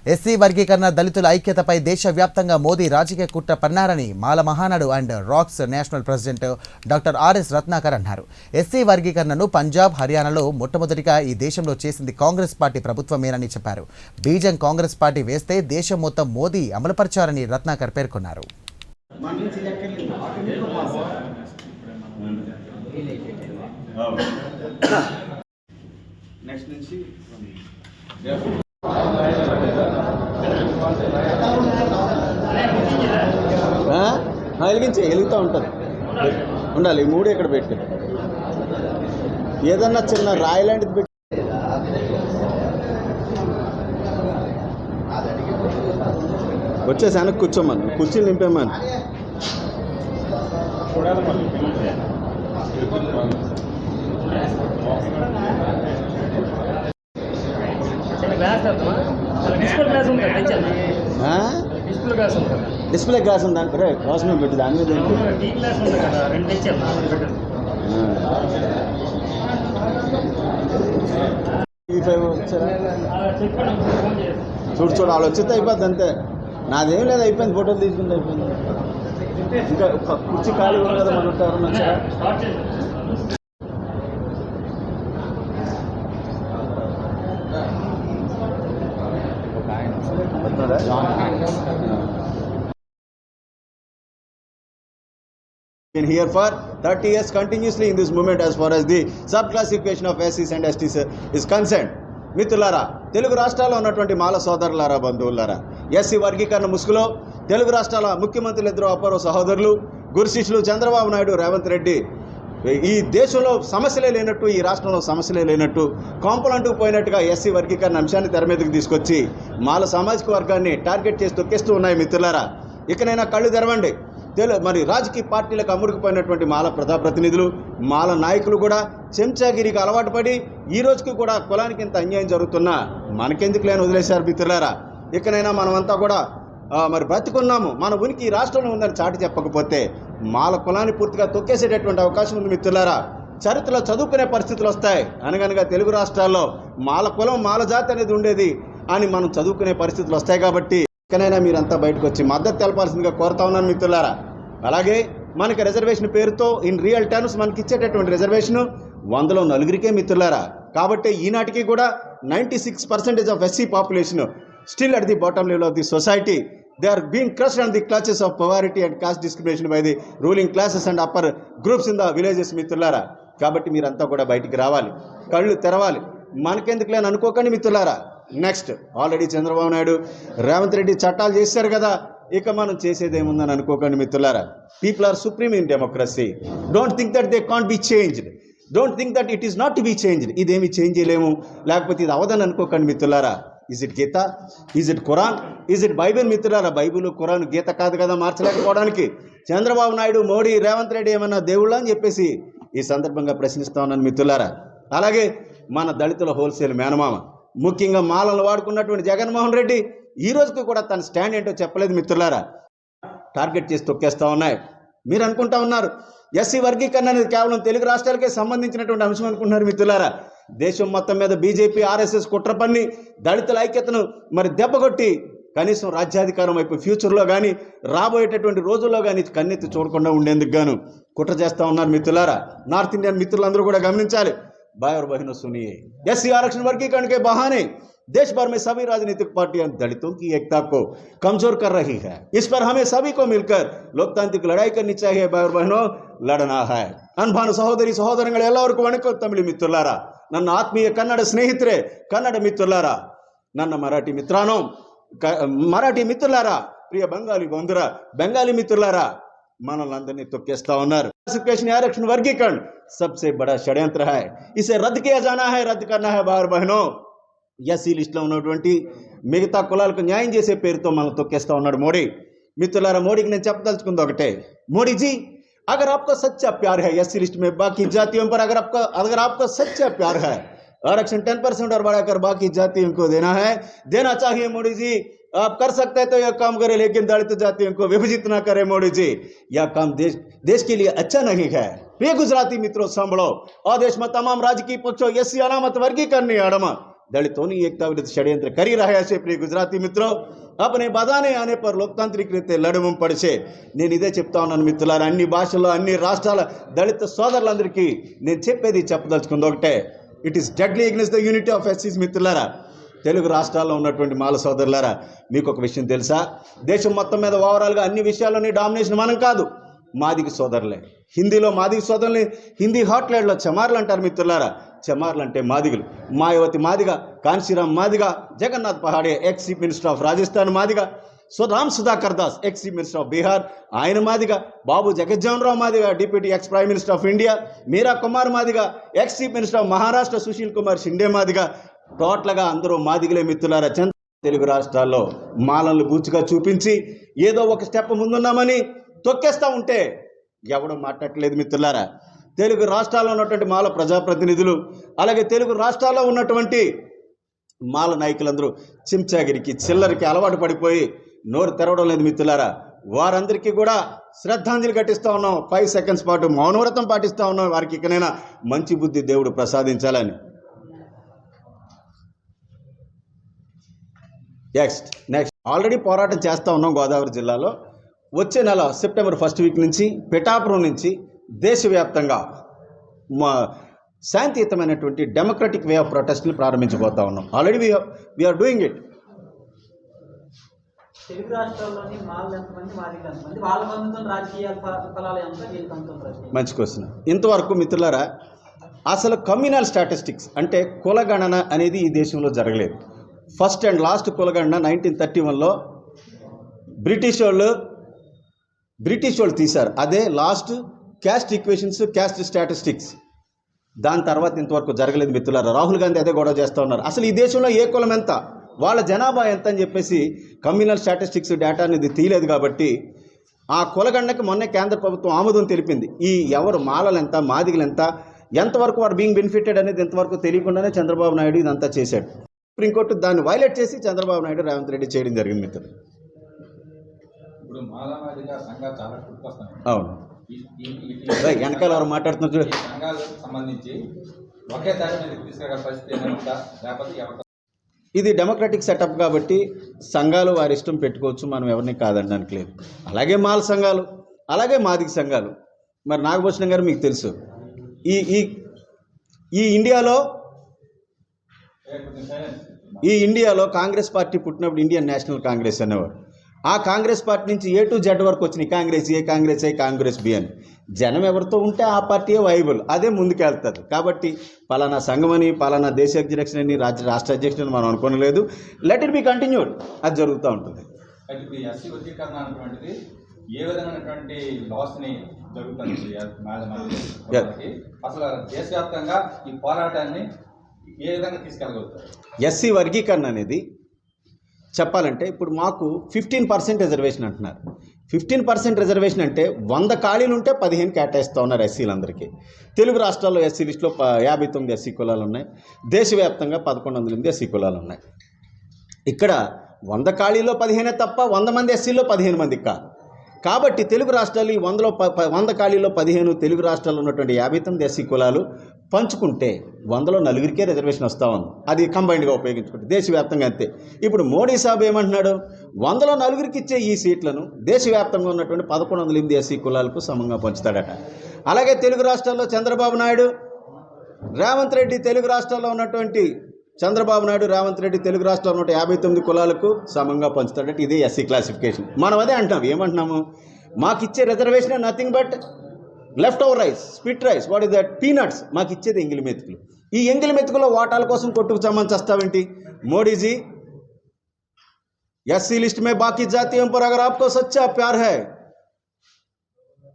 SC వర్గీకరణ దళితుల ఐక్యతపై దేశవ్యాప్తంగా మోదీ రాజకీయ కుట్ర పన్నారని మాల మహానాడు అండ్ రాక్స్ national president doctor RS Ratnakar అన్నారు. ఎస్సీ వర్గీకరణను పంజాబ్, హర్యానాలో మొట్టమొదటిగా ఈ దేశంలో చేసింది కాంగ్రెస్ పార్టీ ప్రభుత్వమేనని చెప్పారు. బీజం కాంగ్రెస్ పార్టీ వేస్తే దేశం మొత్తం మోదీ అమలుపరిచారని రత్నాకర్ పేర్కొన్నారు. వెలిగించే వెలుగుతూ ఉంటుంది ఉండాలి. ఈ మూడు ఇక్కడ పెట్టి ఏదన్నా చిన్న రాయి లాంటిది పెట్టి వచ్చేసి వెనక్కి కూర్చోమని, కుర్చీలు నింపేమని. డిస్ప్లే గ్లాస్ ఉంది దాని కోసం పెట్టి దాని మీద చూడు వాళ్ళు వచ్చేస్తే అయిపోద్ది అంతే. నాదేం లేదు, అయిపోయింది. ఫోటోలు తీసుకుంటే అయిపోయింది. ఇంకా కుర్చీ ఖాళీ ఉంది కదా, మన ఎవరన్నా been here for 30 years continuously in this movement as far as the subclassification of SCs and STs is concerned. మిత్రులారా, తెలుగు రాష్ట్రాల్లో ఉన్నటువంటి మాల సోదరులారా, బంధువులారా, ఎస్సీ వర్గీకరణ ముసుగులో తెలుగు రాష్ట్రాల ముఖ్యమంత్రులు ఇద్దరు అపూర్వ సహోదరులు, గురు శిష్యులు చంద్రబాబు నాయుడు, రేవంత్ రెడ్డి ఈ దేశంలో సమస్యలే లేనట్టు, ఈ రాష్ట్రంలో సమస్యలే లేనట్టు, కాంపలంటూ పోయినట్టుగా ఎస్సీ వర్గీకరణ అంశాన్ని తెర మీదకి తీసుకొచ్చి మాల సామాజిక వర్గాన్ని టార్గెట్ చేసి తొక్కేస్తూ ఉన్నాయి. మిత్రులారా, ఇకనైనా కళ్ళు తెరవండి. మరి రాజకీయ పార్టీలకు అమ్ముడుకుపోయినటువంటి మాల ప్రజాప్రతినిధులు, మాల నాయకులు కూడా చెంచాగిరికి అలవాటు పడి ఈ రోజుకి కూడా కులానికి ఇంత అన్యాయం జరుగుతున్నా మనకెందుకు లేని వదిలేశారు. మిత్రులారా, ఇకనైనా మనమంతా కూడా మరి బ్రతికున్నాము, మన ఉనికి ఈ రాష్ట్రంలో ఉందని చాటి చెప్పకపోతే మాల కులాన్ని పూర్తిగా తొక్కేసేటటువంటి అవకాశం ఉంది. మిత్రులారా, చరిత్రలో చదువుకునే పరిస్థితులు వస్తాయి. అనగనగా తెలుగు రాష్ట్రాల్లో మాల కులం, మాల జాతి అనేది ఉండేది అని మనం చదువుకునే పరిస్థితులు వస్తాయి. కాబట్టి ఇకనైనా మీరంతా బయటకు వచ్చి మద్దతు తెలపాల్సిందిగా కోరుతా ఉన్నాను. మిత్రులారా, అలాగే మనకి రిజర్వేషన్ పేరుతో ఇన్ రియల్ టర్మ్స్ మనకి ఇచ్చేటటువంటి రిజర్వేషను 100లో 4 మిత్రులారా. కాబట్టి ఈనాటికి కూడా 96% of SC population still at the bottom level of the society. They are being crushed on the clutches of poverty and caste discrimination by the ruling classes and upper groups in the villages. మిత్రులారా, కాబట్టి మీరంతా కూడా బయటికి రావాలి, కళ్ళు తెరవాలి. మనకెందుకు లేని అనుకోకండి మిత్రులారా. నెక్స్ట్ ఆల్రెడీ చంద్రబాబు నాయుడు, రేవంత్ రెడ్డి చట్టాలు చేశారు కదా, ఇక మనం చేసేది ఏముందని అనుకోకండి మిత్రులారా. People are supreme in democracy. Don't think that they can't be changed. Don't think that it is not to be changed. ఇదేమి చేంజ్ చేయలేము, లేకపోతే ఇది అవదని అనుకోకండి మిత్రులారా. Is it Gita, is it Quran, is it Bible? మిత్రులారా, బైబిల్, ఖురాన్, గీత కాదు కదా మార్చలేకపోవడానికి. చంద్రబాబు నాయుడు, మోడీ, రేవంత్ రెడ్డి ఏమన్నా దేవుళ్ళ అని చెప్పేసి ఈ సందర్భంగా ప్రశ్నిస్తా ఉన్నాను మిత్రులారా. అలాగే మన దళితుల హోల్సేల్ మేనమామ, ముఖ్యంగా మాలను వాడుకున్నటువంటి జగన్మోహన్ రెడ్డి ఈ రోజుకి కూడా తన స్టాండ్ ఏంటో చెప్పలేదు. మిత్రులారా, టార్గెట్ చేసి తొక్కేస్తూ ఉన్నాయి. మీరు అనుకుంటా ఉన్నారు ఎస్సీ వర్గీకరణ అనేది కేవలం తెలుగు రాష్ట్రాలకే సంబంధించినటువంటి అంశం అనుకుంటున్నారు. మిత్రులారా, దేశం మొత్తం మీద బీజేపీ, ఆర్ఎస్ఎస్ కుట్ర పన్ని దళితుల ఐక్యతను మరి దెబ్బకొట్టి కనీసం రాజ్యాధికారం వైపు ఫ్యూచర్లో కానీ రాబోయేటటువంటి రోజుల్లో కానీ కన్నెత్తి చూడకుండా ఉండేందుకు గాను కుట్ర చేస్తూ ఉన్నారు. మిత్రులారా, నార్త్ ఇండియన్ మిత్రులందరూ కూడా గమనించాలి. भाई और बहनों सुनिए, एससी आरक्षण वर्गीकरण के बहाने देश भर में सभी राजनीतिक पार्टियां दलितों की एकता को कमजोर कर रही है. इस पर हमें सभी को मिलकर लोकतांत्रिक लड़ाई करनी चाहिए. भाई और बहनों, लड़ना है. अनभानु सहोदरी सहोदरंगळे ಎಲ್ಲರಿಗೂ ವಣಕಂ ತಮಿಳು ಮಿತ್ರಲಾರಾ, ನನ್ನ ಆತ್ಮೀಯ ಕನ್ನಡ ಸ್ನೇಹಿತರೆ, ಕನ್ನಡ ಮಿತ್ರಲಾರಾ, ನನ್ನ ಮರಾಠಿ ಮಿತ್ರಾನೋ, ಮರಾಠಿ ಮಿತ್ರಲಾರಾ, ಪ್ರಿಯ ಬಂಗಾಲಿ ಬಂಧುರ, ಬೆಂಗಾಲಿ ಮಿತ್ರಲಾರಾ, మనలందరినీ తొక్కేస్తా ఉన్నారు. आरक्षण वर्गीकरण सबसे बड़ा षड्यंत्र है. इसे रद्द किया जाना है, रद्द करना है. भाई बहनों, ఎస్సీ లిస్టులో ఉన్నటువంటి మిగతా కులాలకు న్యాయం చేసే పేరుతో మనం తొక్కేస్తా ఉన్నాడు మోడీ. మిత్రులారా, మోడీకి నేను చెప్పదలుచుకుంది ఒకటే. మోడీ जी, अगर आपको सच्चा प्यार है एससी लिस्ट में बाकी जातियों पर, अगर आपको सच्चा प्यार है, आरक्षण 10% और बढ़ाकर बाकी जातियों को देना चाहिए. मोदी जी, आप कर सकते हैं तो यह काम करें, लेकिन दलित जातियों को विभाजित ना करें. मोदी जी, यह काम देश के लिए अच्छा नहीं है. प्रिय गुजराती मित्रों, सांभळो. आ देश में तमाम राजकीय पक्षों एससी अनामत वर्गीकरण आड़मा दलितों ने एकता विरुद्ध षड्यंत्र कर ही रहा है प्रिय गुजराती मित्रों अपने बदाने आने पर लोकतांत्रिक रीते लड़म पड़े నేను ఇదే చెప్తా ఉన్నాను మిత్రులారా అన్ని భాషల్లో అన్ని రాష్ట్రాల దళిత సోదరులందరికీ నేను చెప్పేది చెప్పదలుచుకుంది ఒకటే it is deadly against the unity of ఎస్సీస్ మిత్రులారా తెలుగు రాష్ట్రాల్లో ఉన్నటువంటి మాల సోదరులారా మీకు ఒక విషయం తెలుసా దేశం మొత్తం మీద ఓవరాల్గా అన్ని విషయాల్లోని డామినేషన్ మనం కాదు మాదిగ సోదరులే హిందీలో మాదిగ సోదరుల్ని హిందీ హాట్లాండ్లో చమార్లు అంటారు మిత్రులారా చమార్లు అంటే మాదిగలు Mayawati Madiga Kanshiram Madiga Jagannath Pahadia ex chief minister of Rajasthan Madiga Ram Sudhakar Das ex chief minister of Bihar ఆయన Madiga Babu Jagjivan Rao Madiga deputy ex prime minister of India Meira Kumar Madiga ex chief minister of Maharashtra Sushil Kumar Shinde Madiga టోటల్గా అందరూ మాదిగలే మిత్రులారా తెలుగు రాష్ట్రాల్లో మాలలను బూచిగా చూపించి ఏదో ఒక స్టెప్ ముందున్నామని తొక్కేస్తూ ఉంటే ఎవడం మాట్లాడలేదు మిత్రులారా తెలుగు రాష్ట్రాల్లో ఉన్నటువంటి మాల ప్రజాప్రతినిధులు అలాగే తెలుగు రాష్ట్రాల్లో ఉన్నటువంటి మాల నాయకులందరూ చించాగిరికి చిల్లరికి అలవాటు పడిపోయి నోరు తెరవడం లేదు మిత్రులారా వారందరికీ కూడా శ్రద్ధాంజలి ఘటిస్తూ ఉన్నాం 5 సెకండ్స్ పాటు మౌనవ్రతం పాటిస్తూ ఉన్నాం వారికి ఇకనైనా మంచి బుద్ధి దేవుడు ప్రసాదించాలని నెక్స్ట్ ఆల్రెడీ పోరాటం చేస్తూ ఉన్నాం గోదావరి జిల్లాలో వచ్చే నెల సెప్టెంబర్ 1st వీక్ నుంచి పిఠాపురం నుంచి దేశవ్యాప్తంగా శాంతియుతమైనటువంటి డెమోక్రటిక్ వే ఆఫ్ ప్రొటెస్ట్ని ప్రారంభించబోతా ఉన్నాం already we are doing it Telugu రాష్ట్రాల్లోని మాల్ ఎంతమంది మాదిగలు ఎంతమంది వాళ్ళ బంధుత్వం రాజకీయ ఫలాలు ఎంత వీళ్ళకి మంచి క్వశ్చన్ ఇంతవరకు మిత్రులారా అసలు కమ్యూనల్ స్టాటిస్టిక్స్ అంటే కులగణన అనేది ఈ దేశంలో జరగలేదు ఫస్ట్ అండ్ లాస్ట్ కులగణన 1931లో బ్రిటిష్ వాళ్ళు తీశారు అదే last caste equations caste statistics దాని తర్వాత ఇంతవరకు జరగలేదు మిత్రులారా రాహుల్ గాంధీ అదే గొడవ చేస్తూ ఉన్నారు అసలు ఈ దేశంలో ఏ కులం ఎంత వాళ్ళ జనాభా ఎంత అని చెప్పేసి కమ్యూనల్ స్టాటిస్టిక్స్ డేటా అనేది తీయలేదు కాబట్టి ఆ కులగణనకి మొన్నే కేంద్ర ప్రభుత్వం ఆమోదం తెలిపింది ఈ ఎవరు మాలలు ఎంత మాదిగలు ఎంత ఎంతవరకు వారు బీయింగ్ బెనిఫిటెడ్ అనేది ఎంతవరకు తెలియకుండానే చంద్రబాబు నాయుడు ఇదంతా చేశాడు సుప్రీంకోర్టు దాన్ని వైలేట్ చేసి చంద్రబాబు నాయుడు రేవంత్ రెడ్డి చేయడం జరిగింది మిత్రులు ఇప్పుడు మాలమాదిగా సంఘాలు చాలా గుర్తొస్తున్నాయి అవును వెనకాల వారు మాట్లాడుతున్నారు సంఘాలకు సంబంధించి ఒకే దారి మీద తీసుకురాగల పరిస్థితి ఏమైనా లేకపోతే ఎవరు ఇది డెమోక్రటిక్ సెటప్ కాబట్టి సంఘాలు వారి ఇష్టం పెట్టుకోవచ్చు మనం ఎవరిని కాదనడానికి లేదు అలాగే మాల సంఘాలు అలాగే మాదిగ సంఘాలు మరి నాగభూషణం గారు మీకు తెలుసు ఈ ఇండియాలో కాంగ్రెస్ పార్టీ పుట్టినప్పుడు ఇండియన్ నేషనల్ కాంగ్రెస్ అనేవారు ఆ కాంగ్రెస్ పార్టీ నుంచి A to Z వరకు వచ్చినాయి కాంగ్రెస్ ఏ కాంగ్రెస్ ఏ కాంగ్రెస్ బి అని జనం ఎవరితో ఉంటే ఆ పార్టీయే వైబుల్ అదే ముందుకెళ్తుంది కాబట్టి పలానా సంఘమని పలానా దేశ అధ్యక్షుని రాష్ట్ర అధ్యక్షుని మనం అనుకోలేదు లెట్ ఇట్ బి కంటిన్యూడ్ అది జరుగుతూ ఉంటుంది అయితే ఇప్పుడు ఎస్సీ వర్గీకరణ అనేటువంటిది ఏ విధమైనటువంటి లాస్ని జరుగుతుంది అసలు దేశవ్యాప్తంగా ఈ పోరాటాన్ని ఏ విధంగా తీసుకెళ్ళగలుగుతారు ఎస్సీ వర్గీకరణ అనేది చెప్పాలంటే ఇప్పుడు మాకు 15% రిజర్వేషన్ అంటున్నారు 15% రిజర్వేషన్ అంటే 100 ఖాళీలు ఉంటే 15 కేటాయిస్తూ ఉన్నారు ఎస్సీలందరికీ తెలుగు రాష్ట్రాల్లో ఎస్సీ లిస్టులో 59 ఎస్సీ కులాలు ఉన్నాయి దేశవ్యాప్తంగా 1108 ఎస్సీ కులాలు ఉన్నాయి ఇక్కడ 100 ఖాళీలో 15 తప్ప 100 మంది ఎస్సీలో 15 మందికి కాదు కాబట్టి తెలుగు రాష్ట్రాలు ఈ 100 ఖాళీలో 15 తెలుగు రాష్ట్రాల్లో ఉన్నటువంటి 59 ఎస్సీ కులాలు పంచుకుంటే 100లో 4 రిజర్వేషన్ వస్తూ ఉంది అది కంబైన్డ్గా ఉపయోగించుకుంటే దేశవ్యాప్తంగా అంతే ఇప్పుడు మోడీ సాబ్ ఏమంటున్నాడు 100లో 4 ఇచ్చే ఈ సీట్లను దేశవ్యాప్తంగా ఉన్నటువంటి 1108 ఎస్సీ కులాలకు సమంగా పంచుతాడట అలాగే తెలుగు రాష్ట్రాల్లో చంద్రబాబు నాయుడు రేవంత్ రెడ్డి తెలుగు రాష్ట్రాల్లో ఉన్నటువంటి రేవంత్ రెడ్డి తెలుగు రాష్ట్రాల్లో ఉన్న 59 కులాలకు సమంగా పంచుతాడట ఇదే ఎస్సీ క్లాసిఫికేషన్ మనం అదే అంటున్నాం ఏమంటున్నాము మాకు ఇచ్చే reservation nothing but left over rice spit rice what is that peanuts మాకు ఇచ్చేది ఎంగిలి మెతుకులు ఈ ఎంగిలి మెతుకులో వాటాల కోసం కొట్టుకు చమ్మని చేస్తావేంటి మోడీజీ एससी लिस्ट में बाकी जातियों पर अगर आपको सच्चा प्यार है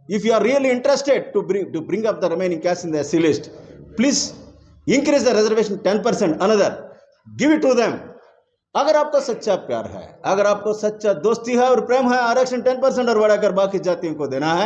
if you are really interested to bring up the remaining caste in the SC list please increase the reservation 10% another give it to them अगर आपको सच्चा प्यार है अगर आपको सच्चा दोस्ती है और प्रेम है आरक्षण 10% और बढ़ाकर बाकी जातियों को देना है